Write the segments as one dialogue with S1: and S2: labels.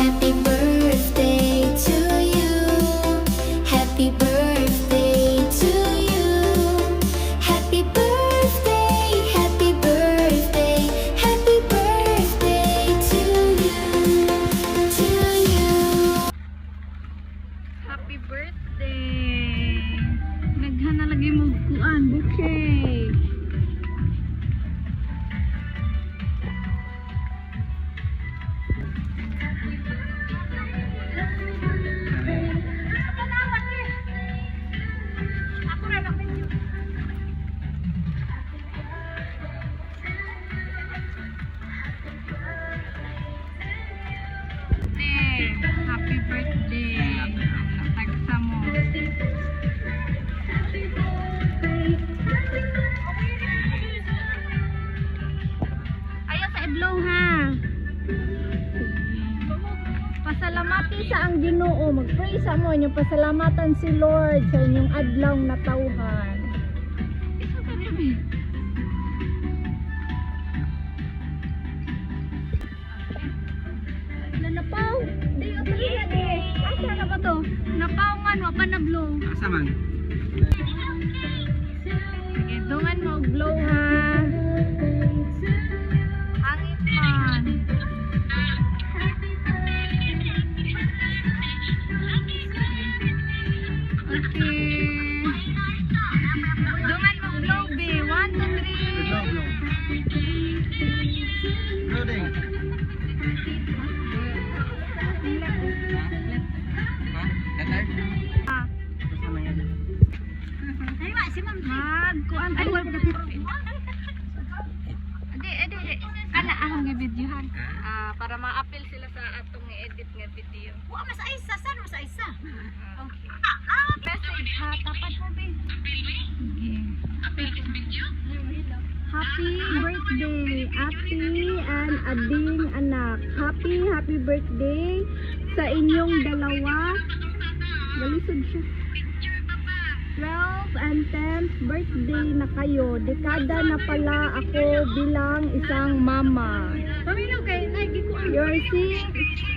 S1: Happy birthday to you. Happy birthday to you. Happy birthday, happy birthday, happy birthday to you. To you.
S2: Happy birthday! Naghana lagi mo kuan, bouquet. Happy birthday! Tagsa mo. Ayaw sa iblow ha. Pasalamati sa ang Ginoo. Mag-pray sa mo inyong pasalamatan si Lord sa inyong adlaw na tawhan. Isa ka rin. Napaw. Di o talaga di. Asa na ba to? Napaw nga no, pa na blow.
S3: Asa man?
S2: Sige, dungan mo og blow ha. Hangit man. Okay. Dungan mo og blow be. 1, 2, 3.
S3: Loading.
S2: Ah. Kuan ay wala adi kana akong gi-videohan para ma-appeal sila sa atong i-edit nga video.
S4: Wa mas isa san mas isa.
S2: Okay. Message ha tapat mo be. Happy birthday Ate and Ading anak. Happy birthday sa inyong dalawa. Galisod siya. 12 and 10th birthday na kayo. Dekada na pala ako bilang isang mama.
S4: Paminaw kay nagi ko ang
S2: You're 6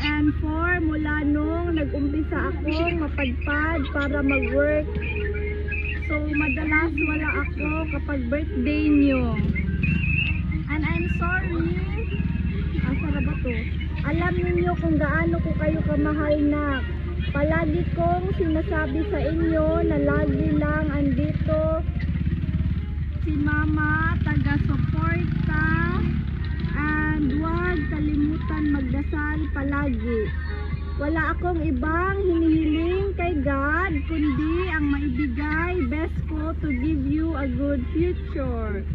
S2: and 4 mula nung nag-umpisa akong mapadpad para mag-work. So, madalas wala ako kapag birthday nyo. And I'm sorry. Asa na ba to? Alam niyo kung gaano ko kayo kamahal na. Palagi kong sinasabi sa inyo na lagi lang andito si Mama, taga-suporta, and huwag kalimutan magdasal palagi. Wala akong ibang hinihiling kay God, kundi ang maibigay best ko to give you a good future.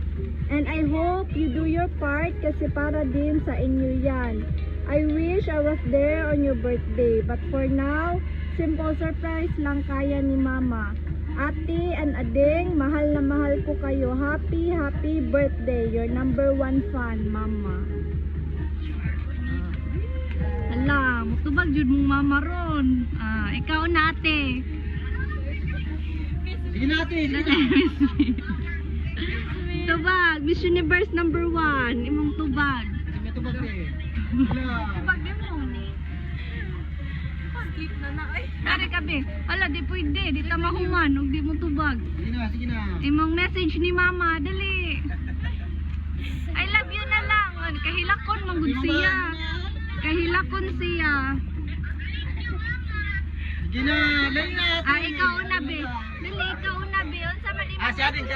S2: And I hope you do your part kasi para din sa inyo yan. I wish I was there on your birthday, but for now, simple surprise lang kaya ni Mama. Ate and Ading, mahal na mahal ko kayo. Happy birthday. Your number 1 fan, Mama. Hala, mutubag jud mong Mama ron. Ikaw na ate.
S3: Sige natin.
S2: Tubag, Miss Universe number 1. Imong tubag.
S3: Sige tubag eh. Wala.
S4: pag mo. Pag-click na na ay.
S2: Dari kabe. Ala, di pwede. Di ta mahuman. Huwag di mo tubag.
S3: Sige na.
S2: Imong message ni Mama. Dali. I love you na lang. Kahilakon manggod siya. Kahilakon siya.
S3: Sige na. Dali na.
S2: Ikaw na be. Dali, ikaw na be. Unsa man imong
S3: Siya din.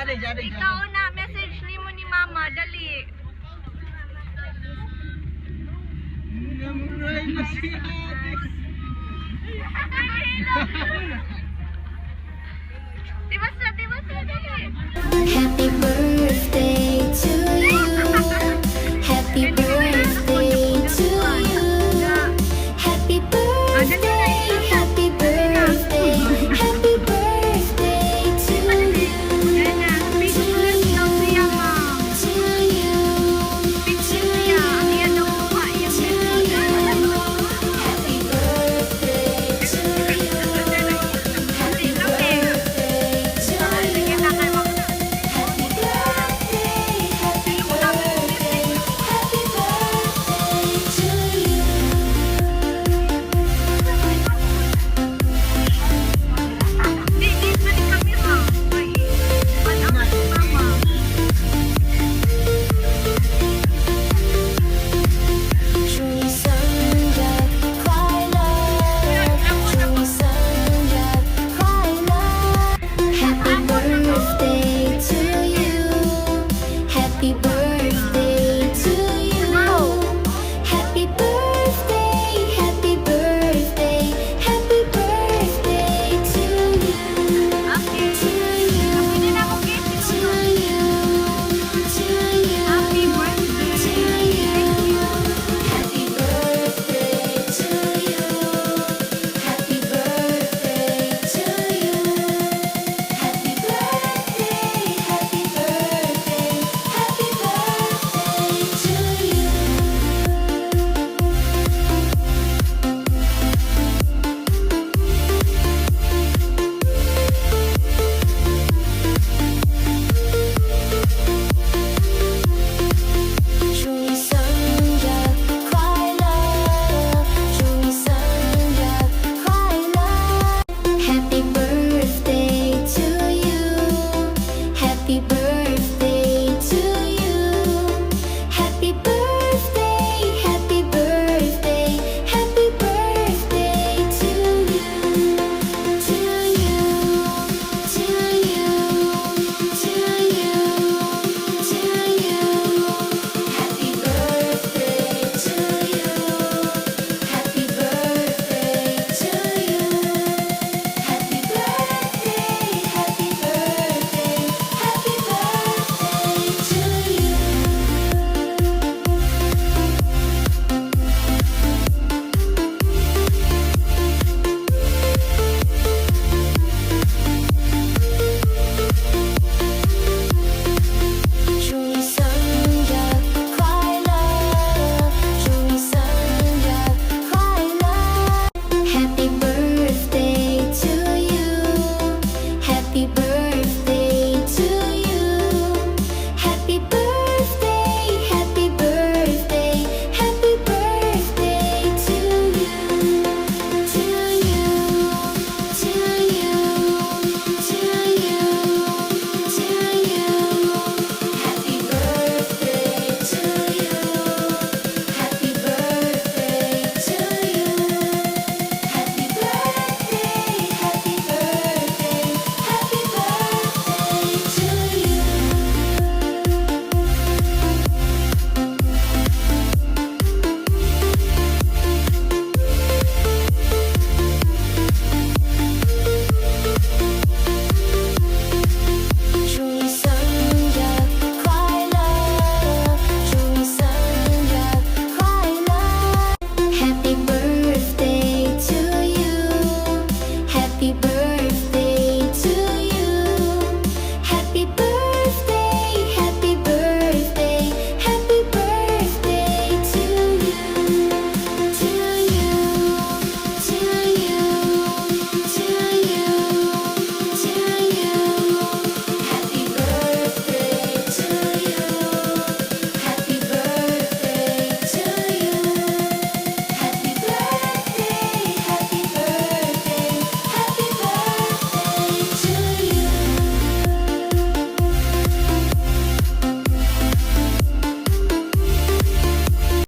S2: Ikaw na. Message ni mo ni Mama. Dali.
S3: Namuray na siya.
S2: Diba sa, dali.
S1: Happy birthday.